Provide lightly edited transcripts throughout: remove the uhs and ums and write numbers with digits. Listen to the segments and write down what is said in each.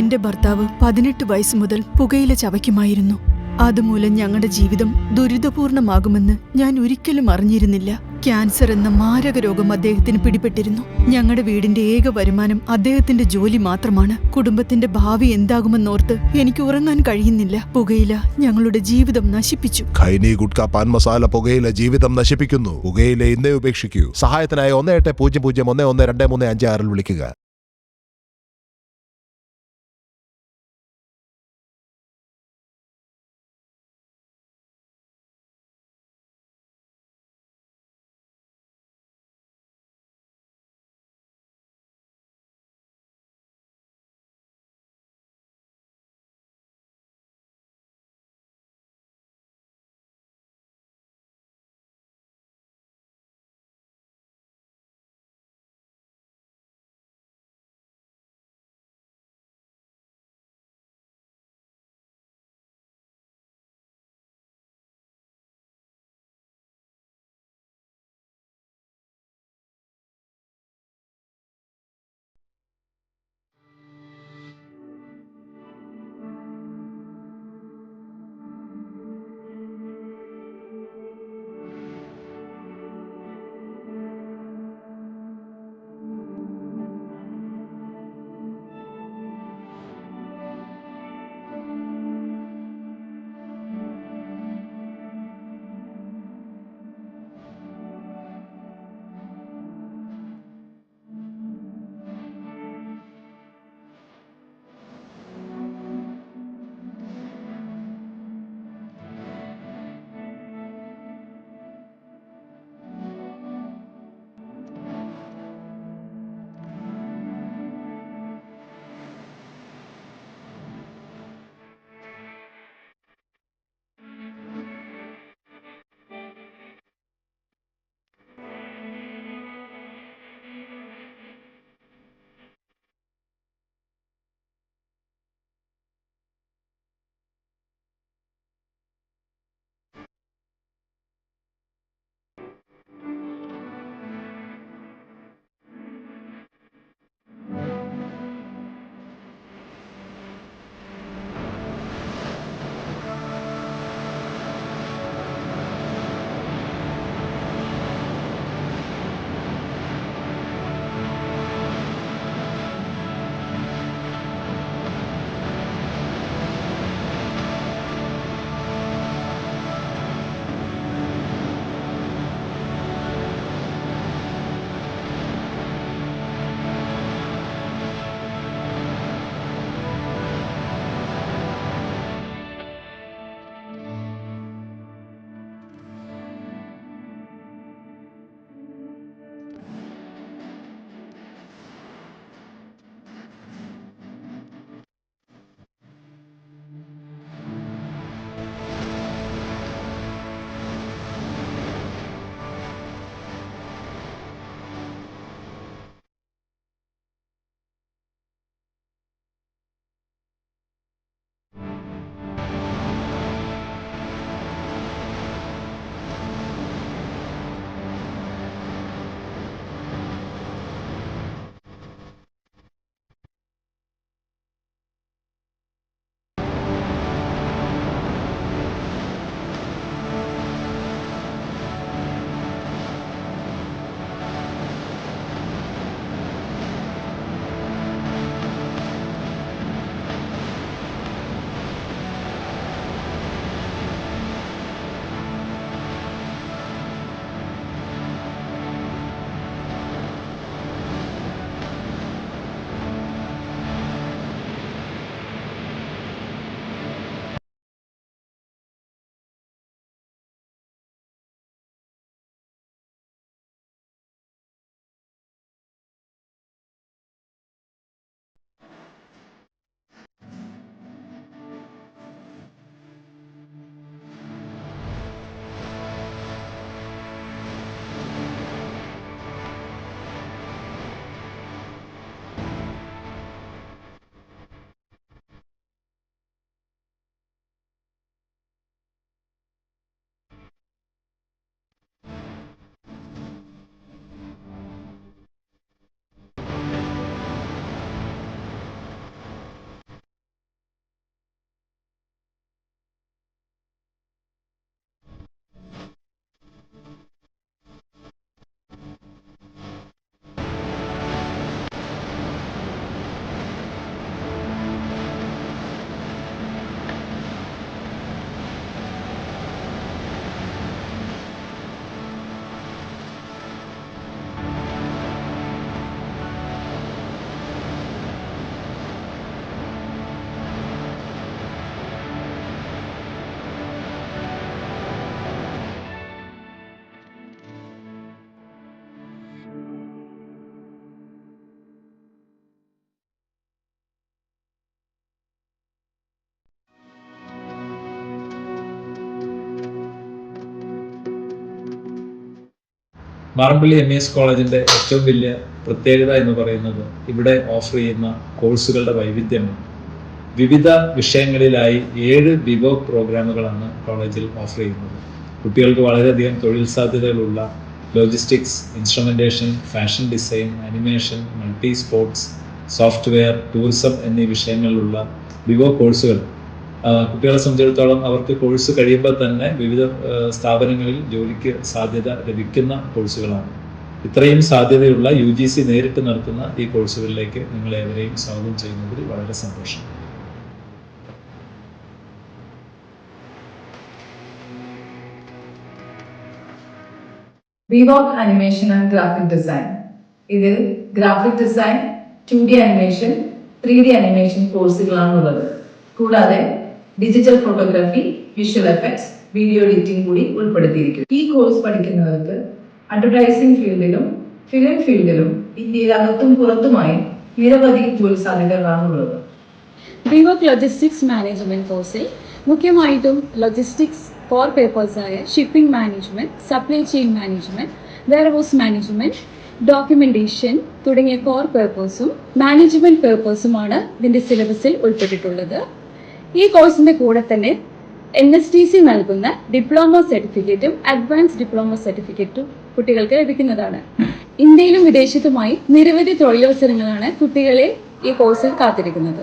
എന്റെ ഭർത്താവ് 18 വയസ്സ് മുതൽ പുകയില ചവയ്ക്കുമായിരുന്നു. അതുമൂലം ഞങ്ങളുടെ ജീവിതം ദുരിതപൂർണമാകുമെന്ന് ഞാൻ ഒരിക്കലും അറിഞ്ഞിരുന്നില്ല. ക്യാൻസർ എന്ന മാരക രോഗം അദ്ദേഹത്തിന് പിടിപെട്ടിരുന്നു. ഞങ്ങളുടെ വീടിന്റെ ഏക വരുമാനം അദ്ദേഹത്തിന്റെ ജോലി മാത്രമാണ്. കുടുംബത്തിന്റെ ഭാവി എന്താകുമെന്നോർത്ത് എനിക്ക് ഉറങ്ങാൻ കഴിയുന്നില്ല. പുകയില ഞങ്ങളുടെ ജീവിതം നശിപ്പിച്ചു. ഖൈനി, ഗുട്ക, പാൻ മസാല പുകയില ജീവിതം നശിപ്പിക്കുന്നു. പുകയില ഇന്നേ ഉപേക്ഷിക്കൂ. സഹായത്തിനായി 1800 112356 വിളിക്കുക. മാറമ്പള്ളി MES കോളേജിൻ്റെ ഏറ്റവും വലിയ പ്രത്യേകത എന്ന് പറയുന്നത് ഇവിടെ ഓഫർ ചെയ്യുന്ന കോഴ്സുകളുടെ വൈവിധ്യമാണ്. വിവിധ വിഷയങ്ങളിലായി 7 ബിവോക് പ്രോഗ്രാമുകളാണ് കോളേജിൽ ഓഫർ ചെയ്യുന്നത്. കുട്ടികൾക്ക് വളരെയധികം തൊഴിൽ സാധ്യതകളുള്ള logistics, instrumentation, fashion design, animation, multi sports, software, tourism എന്നീ വിഷയങ്ങളിലുള്ള ബിവോക് കോഴ്സുകൾ കുട്ടികളെ സംബന്ധിച്ചിടത്തോളം അവർക്ക് കോഴ്സ് കഴിയുമ്പോൾ തന്നെ വിവിധ സ്ഥാപനങ്ങളിൽ ജോലിക്ക് സാധ്യത ലഭിക്കുന്ന കോഴ്സുകളാണ്. ഇത്രയും സാധ്യതയുള്ള UGC നേരിട്ട് നടത്തുന്ന ഈ കോഴ്സുകളിലേക്ക് നിങ്ങളേവരെയും സ്വാഗതം ചെയ്യുന്നതിൽ വളരെ സന്തോഷം. VWOK Animation and Graphic Design. ഇതിൽ graphic design, 2D animation, 3D animation കോഴ്സുകളാണുള്ളത്. കൂടാതെ digital photography, visual effects, video editing കൂടി ഉൾപ്പെടുത്തിയിരിക്കും. ഈ കോഴ്സ് പഠിക്കുന്നവർക്ക് അഡ്വർടൈസിംഗ് ഫീൽഡിലും ഫിലിം ഫീൽഡിലും ഇന്ത്യയിൽ അകത്തും പുറത്തുമായി നിരവധി ജോലി സാധ്യതകളാണുള്ളത്. VWOK ലോജിസ്റ്റിക്സ് മാനേജ്മെന്റ് കോഴ്സിൽ മുഖ്യമായിട്ടും ലോജിസ്റ്റിക്സ് കോർ പേപ്പേഴ്സായ shipping management, supply chain management, warehouse management, documentation തുടങ്ങിയ കോർ പേപ്പേഴ്സും മാനേജ്മെന്റ് പേപ്പേഴ്സുമാണ് ഇതിന്റെ സിലബസിൽ ഉൾപ്പെട്ടിട്ടുള്ളത്. ഈ കോഴ്സിന്റെ കൂടെ തന്നെ NSTC നൽകുന്ന ഡിപ്ലോമ സർട്ടിഫിക്കറ്റും അഡ്വാൻസ് ഡിപ്ലോമ സർട്ടിഫിക്കറ്റും കുട്ടികൾക്ക് ലഭിക്കുന്നതാണ്. ഇന്ത്യയിലും വിദേശത്തുമായി നിരവധി തൊഴിലവസരങ്ങളാണ് കുട്ടികളെ ഈ കോഴ്സിൽ കാത്തിരിക്കുന്നത്.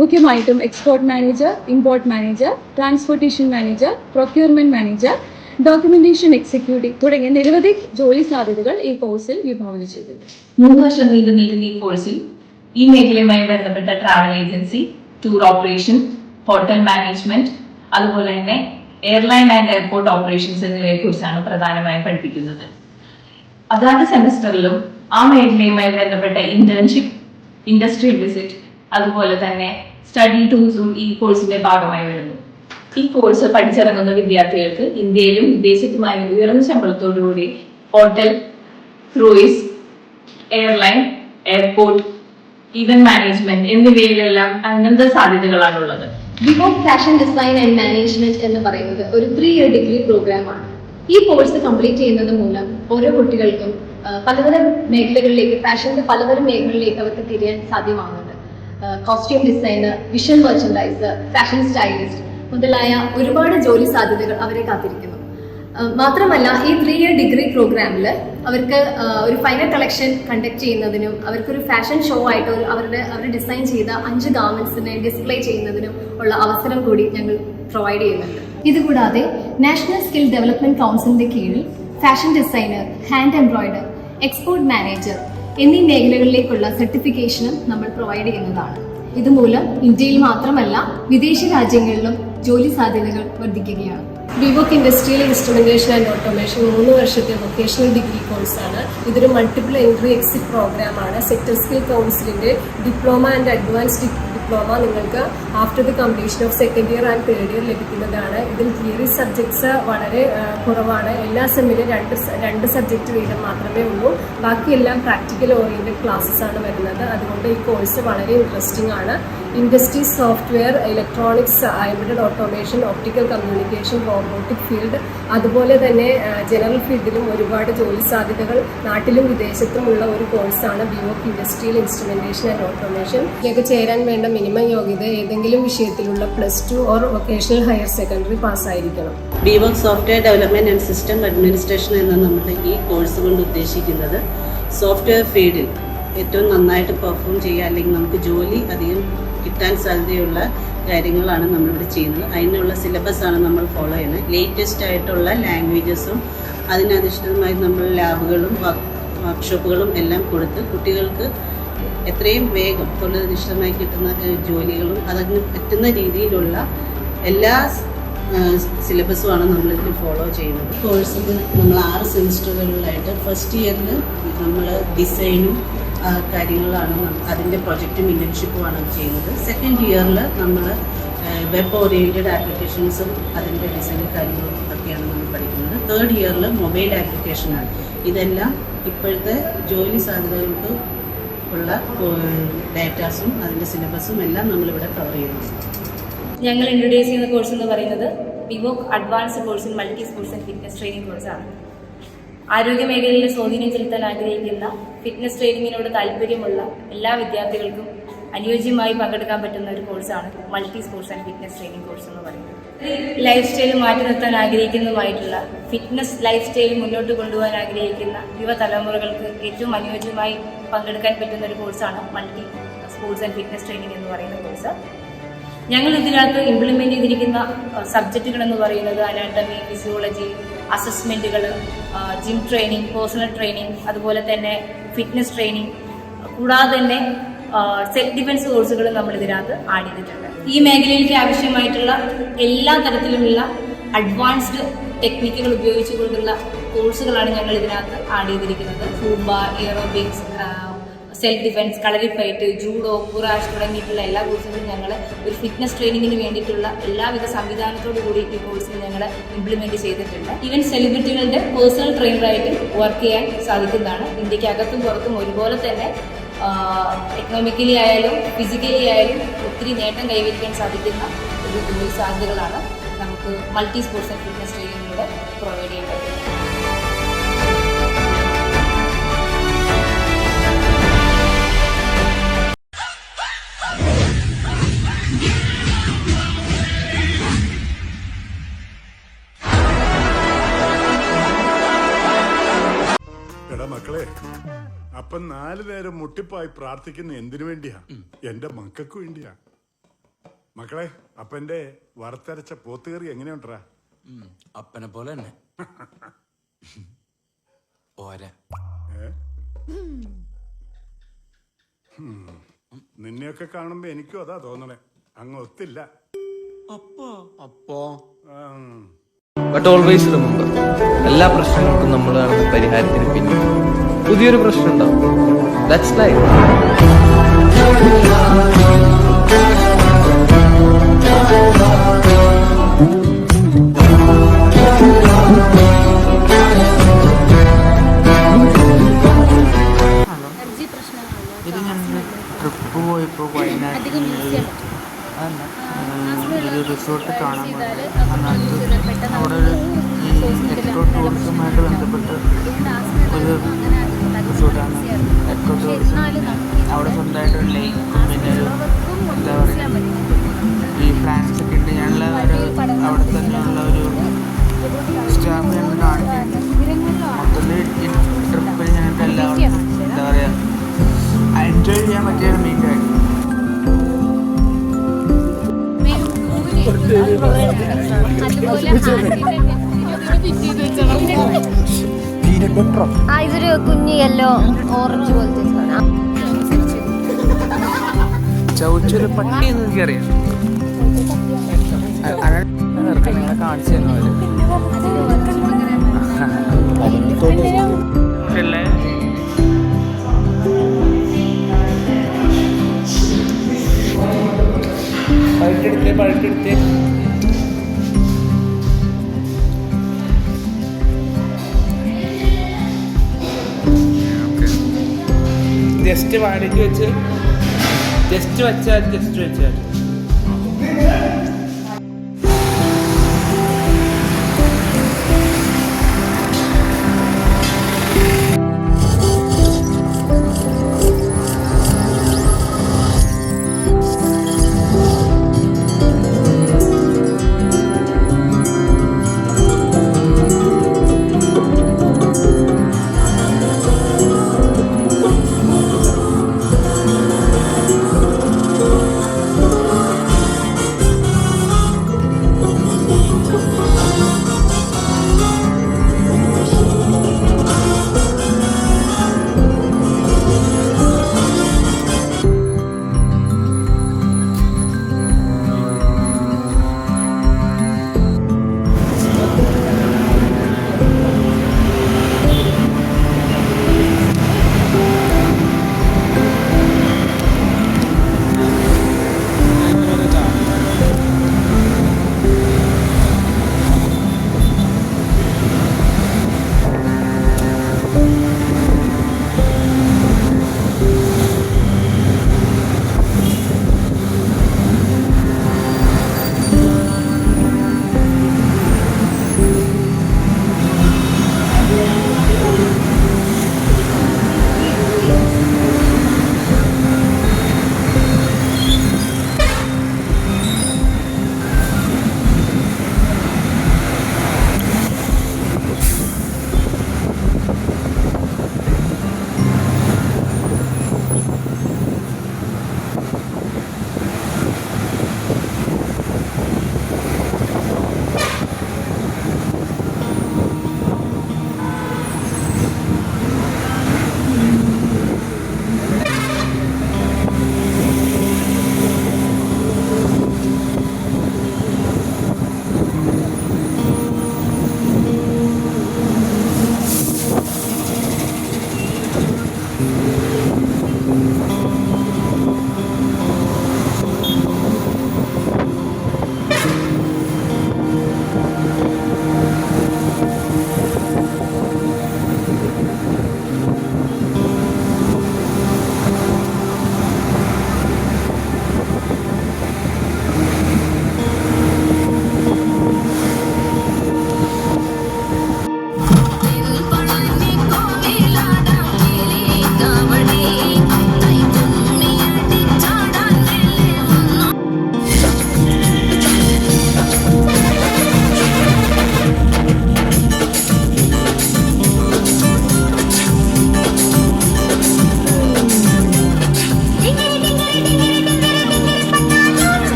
മുഖ്യമായിട്ടും export manager, import manager, transportation manager, procurement manager, documentation executive തുടങ്ങിയ നിരവധി ജോലി സാധ്യതകൾ ഈ കോഴ്സിൽ വിഭാവനം ചെയ്തിട്ടുണ്ട്. 3 വർഷം നീണ്ടു നിൽക്കുന്ന ഈ കോഴ്സിൽ ഈ മേഖലയുമായി ബന്ധപ്പെട്ട travel agency, tour operation, hotel management, അതുപോലെ തന്നെ എയർലൈൻ ആൻഡ് എയർപോർട്ട് ഓപ്പറേഷൻസ് എന്നിവയെ കുറിച്ചാണ് പ്രധാനമായും പഠിപ്പിക്കുന്നത്. അതാത് സെമസ്റ്ററിലും ആ മേഖലയുമായി ബന്ധപ്പെട്ട ഇന്റേൺഷിപ്പ്, ഇൻഡസ്ട്രിയൽ വിസിറ്റ്, അതുപോലെ തന്നെ സ്റ്റഡി ടൂർസും ഈ കോഴ്സിന്റെ ഭാഗമായി വരുന്നു. ഈ കോഴ്സ് പഠിച്ചിറങ്ങുന്ന വിദ്യാർത്ഥികൾക്ക് ഇന്ത്യയിലും വിദേശത്തുമായി ഉയർന്ന ശമ്പളത്തോടുകൂടി hotel, cruise, airline, airport, event management എന്നിവയിലെല്ലാം അനന്ത സാധ്യതകളാണുള്ളത്. VWOK fashion design and management എന്ന് പറയുന്നത് ഒരു 3-year ഡിഗ്രി പ്രോഗ്രാമാണ്. ഈ കോഴ്സ് കംപ്ലീറ്റ് ചെയ്യുന്നത് മൂലം ഓരോ കുട്ടികൾക്കും പലതരം മേഖലകളിലേക്ക്, ഫാഷന്റെ പലതരം മേഖലകളിലേക്ക് അവർക്ക് തിരിയാൻ സാധ്യമാകുന്നുണ്ട്. Costume designer, visual merchandiser, fashion stylist മുതലായ ഒരുപാട് ജോലി സാധ്യതകൾ അവരെ കാത്തിരിക്കുന്നു. മാത്രമല്ല ഈ 3-year ഡിഗ്രി പ്രോഗ്രാമിൽ അവർക്ക് ഒരു ഫൈനൽ കളക്ഷൻ കണ്ടക്ട് ചെയ്യുന്നതിനും അവർക്കൊരു ഫാഷൻ ഷോ ആയിട്ട് അവർ ഡിസൈൻ ചെയ്ത 5 ഗാർമെന്റ്സിനെ ഡിസ്പ്ലേ ചെയ്യുന്നതിനും ഉള്ള അവസരം കൂടി ഞങ്ങൾ പ്രൊവൈഡ് ചെയ്യുന്നുണ്ട്. ഇതുകൂടാതെ നാഷണൽ സ്കിൽ ഡെവലപ്മെന്റ് കൗൺസിലിന്റെ കീഴിൽ fashion designer, hand embroider, export manager എന്നീ മേഖലകളിലേക്കുള്ള സർട്ടിഫിക്കേഷനും നമ്മൾ പ്രൊവൈഡ് ചെയ്യുന്നതാണ്. ഇതുമൂലം ഇന്ത്യയിൽ മാത്രമല്ല വിദേശ രാജ്യങ്ങളിലും ജോലി സാധ്യതകൾ വർദ്ധിക്കുകയാണ്. VWOK industrial instrumentation and automation 3 വർഷത്തെ വൊക്കേഷണൽ ഡിഗ്രി കോഴ്സാണ്. ഇതൊരു മൾട്ടിപ്പിൾ എൻട്രി എക്സിറ്റ് പ്രോഗ്രാമാണ്. സെക്ടർ സ്കിൽ കൗൺസിലിന്റെ ഡിപ്ലോമ ആൻഡ് അഡ്വാൻസ്ഡ് ഡിപ്ലോമ നിങ്ങൾക്ക് after the completion of 2nd year and 3rd year ലഭിക്കുന്നതാണ്. ഇതിൽ തിയറി സബ്ജക്ട്സ് വളരെ കുറവാണ്. എല്ലാ സെമ്മിലും 2 സബ്ജക്റ്റ് വീതം മാത്രമേ ഉള്ളൂ. ബാക്കിയെല്ലാം പ്രാക്ടിക്കൽ ഓറിയന്റഡ് ക്ലാസ്സസ് ആണ് വരുന്നത്. അതുകൊണ്ട് ഈ കോഴ്സ് വളരെ ഇൻട്രസ്റ്റിംഗ് ആണ്. Industry, software, electronics, embedded automation, optical communication, robotic field, അതുപോലെ തന്നെ ജനറൽ ഫീൽഡിലും ഒരുപാട് ജോലി സാധ്യതകൾ നാട്ടിലും വിദേശത്തുമുള്ള ഒരു കോഴ്സാണ് VWOK industrial instrumentation and automation. ഇതിലേക്ക് ചേരാൻ വേണ്ട മിനിമം യോഗ്യത ഏതെങ്കിലും വിഷയത്തിലുള്ള +2 ഓർ വൊക്കേഷണൽ ഹയർ സെക്കൻഡറി പാസ്സായിരിക്കണം. VWOK software development and system administration എന്ന നമ്മുടെ ഈ കോഴ്സ് കൊണ്ട് ഉദ്ദേശിക്കുന്നത് സോഫ്റ്റ്വെയർ ഫീൽഡിൽ ഏറ്റവും നന്നായിട്ട് പെർഫോം ചെയ്യുക, അല്ലെങ്കിൽ നമുക്ക് ജോലി അധികം കിട്ടാൻ സാധ്യതയുള്ള കാര്യങ്ങളാണ് നമ്മളിവിടെ ചെയ്യുന്നത്. അതിനുള്ള സിലബസാണ് നമ്മൾ ഫോളോ ചെയ്യുന്നത്. ലേറ്റസ്റ്റ് ആയിട്ടുള്ള ലാംഗ്വേജസും അതിനധിഷ്ഠിതമായി നമ്മൾ ലാബുകളും വർക്ക്ഷോപ്പുകളും എല്ലാം കൊടുത്ത് കുട്ടികൾക്ക് എത്രയും വേഗം തൊഴിലധിഷ്ഠിതമായി കിട്ടുന്ന ജോലികളും അതിന് പറ്റുന്ന രീതിയിലുള്ള എല്ലാ സിലബസുമാണ് നമ്മളിതിൽ ഫോളോ ചെയ്യുന്നത്. കോഴ്സിൽ നമ്മൾ 6 സെമിസ്റ്ററുകളിലായിട്ട് ഫസ്റ്റ് ഇയറിൽ നമ്മൾ ഡിസൈനും കാര്യങ്ങളാണ്, അതിൻ്റെ പ്രൊജക്റ്റും ഇൻറ്റേൺഷിപ്പുമാണ് ചെയ്യുന്നത്. 2nd ഇയറിൽ നമ്മൾ വെബ് ഓറിയൻറ്റഡ് ആപ്ലിക്കേഷൻസും അതിൻ്റെ ഡിസൈനും കാര്യങ്ങളും ഒക്കെയാണ് നമ്മൾ പഠിക്കുന്നത്. 3rd ഇയറിൽ മൊബൈൽ ആപ്ലിക്കേഷനാണ്. ഇതെല്ലാം ഇപ്പോഴത്തെ ജോലി സാധ്യതകൾക്ക് ഉള്ള ഡാറ്റാസും അതിൻ്റെ സിലബസും എല്ലാം നമ്മളിവിടെ കവർ ചെയ്യുന്നു. ഞങ്ങൾ ഇൻട്രൊഡ്യൂസ് ചെയ്യുന്ന കോഴ്സ് എന്ന് പറയുന്നത് VWOK advanced course in multi sports and fitness training കോഴ്സാണ്. ആരോഗ്യ മേഖലയിൽ സ്വാധീനം ചെലുത്താൻ ആഗ്രഹിക്കുന്ന ഫിറ്റ്നസ് ട്രെയിനിങ്ങിനോട് താല്പര്യമുള്ള എല്ലാ വിദ്യാർത്ഥികൾക്കും അനുയോജ്യമായി പങ്കെടുക്കാൻ പറ്റുന്ന ഒരു കോഴ്സാണ് multi sports and fitness training course എന്ന് പറയുന്നത്. ലൈഫ് സ്റ്റൈൽ മാറ്റി നിർത്താൻ ആഗ്രഹിക്കുന്നതുമായിട്ടുള്ള ഫിറ്റ്നസ് ലൈഫ് സ്റ്റൈൽ മുന്നോട്ട് കൊണ്ടുപോകാൻ ആഗ്രഹിക്കുന്ന യുവതലമുറകൾക്ക് ഏറ്റവും അനുയോജ്യമായി പങ്കെടുക്കാൻ പറ്റുന്ന ഒരു കോഴ്സാണ് multi sports and fitness training എന്ന് പറയുന്ന കോഴ്സ്. ഞങ്ങൾ ഇതിനകത്ത് ഇംപ്ലിമെന്റ് ചെയ്തിരിക്കുന്ന സബ്ജക്റ്റുകൾ എന്ന് പറയുന്നത് അനാട്ടമി, ഫിസിയോളജി, അസസ്മെന്റുകൾ, ജിം ട്രെയിനിങ്, പേഴ്സണൽ ട്രെയിനിങ്, അതുപോലെ തന്നെ ഫിറ്റ്നസ് ട്രെയിനിങ്, കൂടാതെ തന്നെ സെൽഫ് ഡിഫൻസ് കോഴ്സുകൾ നമ്മൾ ഇതിനകത്ത് ആഡ് ചെയ്തിട്ടുണ്ട്. ഈ മേഖലയിലേക്ക് ആവശ്യമായിട്ടുള്ള എല്ലാ തരത്തിലുമുള്ള അഡ്വാൻസ്ഡ് ടെക്നിക്കുകൾ ഉപയോഗിച്ചുകൊണ്ടുള്ള കോഴ്സുകളാണ് ഞങ്ങൾ ഇതിനകത്ത് ആഡ് ചെയ്തിരിക്കുന്നത്. സൂംബ, എയറോബിക്സ്, സെൽഫ് ഡിഫൻസ്, കളരി ഫൈറ്റ്, ജൂഡോ, കുറാഷ് തുടങ്ങിയിട്ടുള്ള എല്ലാ കോഴ്സുകളും ഞങ്ങൾ ഒരു ഫിറ്റ്നസ് ട്രെയിനിങ്ങിന് വേണ്ടിയിട്ടുള്ള എല്ലാവിധ സംവിധാനത്തോടു കൂടി ഈ കോഴ്സിൽ ഞങ്ങൾ ഇംപ്ലിമെന്റ് ചെയ്തിട്ടുണ്ട്. ഈവൻ സെലിബ്രിറ്റികളുടെ പേഴ്സണൽ ട്രെയിനറായിട്ട് വർക്ക് ചെയ്യാൻ സാധിക്കുന്നതാണ്. ഇന്ത്യക്ക് അകത്തും പുറത്തും ഒരുപോലെ തന്നെ എക്കണോമിക്കലി ആയാലും ഫിസിക്കലി ആയാലും ഒത്തിരി നേട്ടം കൈവരിക്കാൻ സാധിക്കുന്ന ഒരു തൊഴിൽ സാധ്യതകളാണ് നമുക്ക് മൾട്ടി സ്പോർട്സ് ആൻഡ് ഫിറ്റ്നസ് ട്രെയിനിങ്ങിലൂടെ പ്രൊവൈഡ് ചെയ്യാൻ പറ്റുന്നത്. എടാ മക്കളെ, അപ്പം 4 നേരം മുട്ടിപ്പായി പ്രാർത്ഥിക്കുന്ന എന്തിനു വേണ്ടിയാ? എന്റെ മക്കൾക്ക് വേണ്ടിയാ. മക്കളെ, അപ്പന്റെ വറുത്തരച്ച പോത്തുകറി എങ്ങനെയുണ്ടാ? അപ്പനെ പോലെ തന്നെ. നിന്നെയൊക്കെ കാണുമ്പോ എനിക്കും അതാ തോന്നണേ. അങ്ങ് ഒത്തില്ല. ബട്ട് ഓൾവേസ് റിമെമ്പർ, എല്ലാ പ്രശ്നങ്ങൾക്കും നമ്മൾ കാണുന്ന പരിഹാരത്തിന് പിന്നെ പുതിയൊരു പ്രശ്നം ഉണ്ടാവും. That's life. ഇത് ഞങ്ങൾ ട്രിപ്പ് പോയപ്പോൾ വയനാട്ടിൽ ഒരു റിസോർട്ട് കാണാൻ പോയി. അതിനകത്ത് അവിടെ ഒരു എക്കോ ടൂറിസവുമായിട്ട് ബന്ധപ്പെട്ട് ഒരു റിസോർട്ടാണ് എക്കോ ടൂറിസം. അവിടെ സ്വന്തമായിട്ടൊരു ലേക്കും പിന്നെ ഒരു എന്താ പറയുക ഈ പ്ലാൻസ് ഒക്കെ ഉണ്ട്. ഞങ്ങൾ അവിടെ തന്നെയുള്ള ഒരു സ്റ്റാഫ് ഞങ്ങൾ കാണിക്കുന്നുണ്ട്. മൊത്തത്തിൽ ഈ ട്രിപ്പിൽ ഞങ്ങൾക്ക് എല്ലാവർക്കും എന്താ പറയുക എൻജോയ് ചെയ്യാൻ പറ്റിയ മെയിൻ കാര്യം. ഇതൊരു കുഞ്ഞു യെല്ലോ ഓറഞ്ച് പോലത്തെ ചൗച്ചൊരു പട്ടി എന്ന് എനിക്കറിയാം. അങ്ങനെ കാണിച്ചു തരുന്നത് പഴക്കെടുത്ത് ജസ്റ്റ് വാടിക്ക് വെച്ച് ജസ്റ്റ് വെച്ചാൽ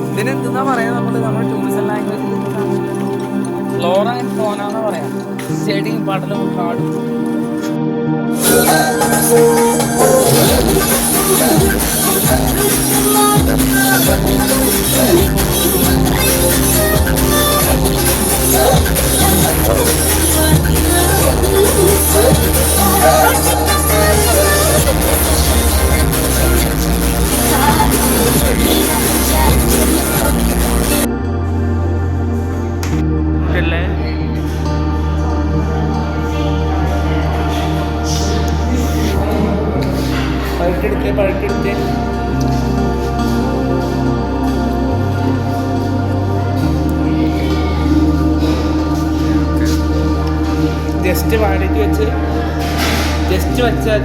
ഇതിനെന്താ പറയാ നമ്മുടെ ടൂറിസം ലാംഗ്വേജിൽ ഫ്ലോറ ആൻഡ് ഫോന എന്ന് പറയാം. ചെടിയും പടലും കാടും. പഴുക്കെടുത്ത് ജസ്റ്റ് വാടകയ്ക്ക് വെച്ച് ജസ്റ്റ് വെച്ചാൽ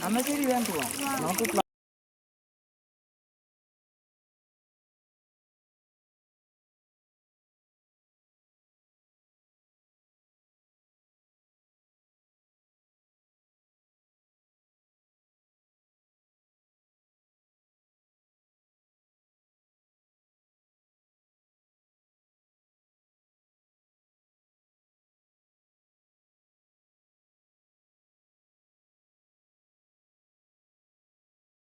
എന്നാ ശരി വേഗം പോവാം നമുക്ക്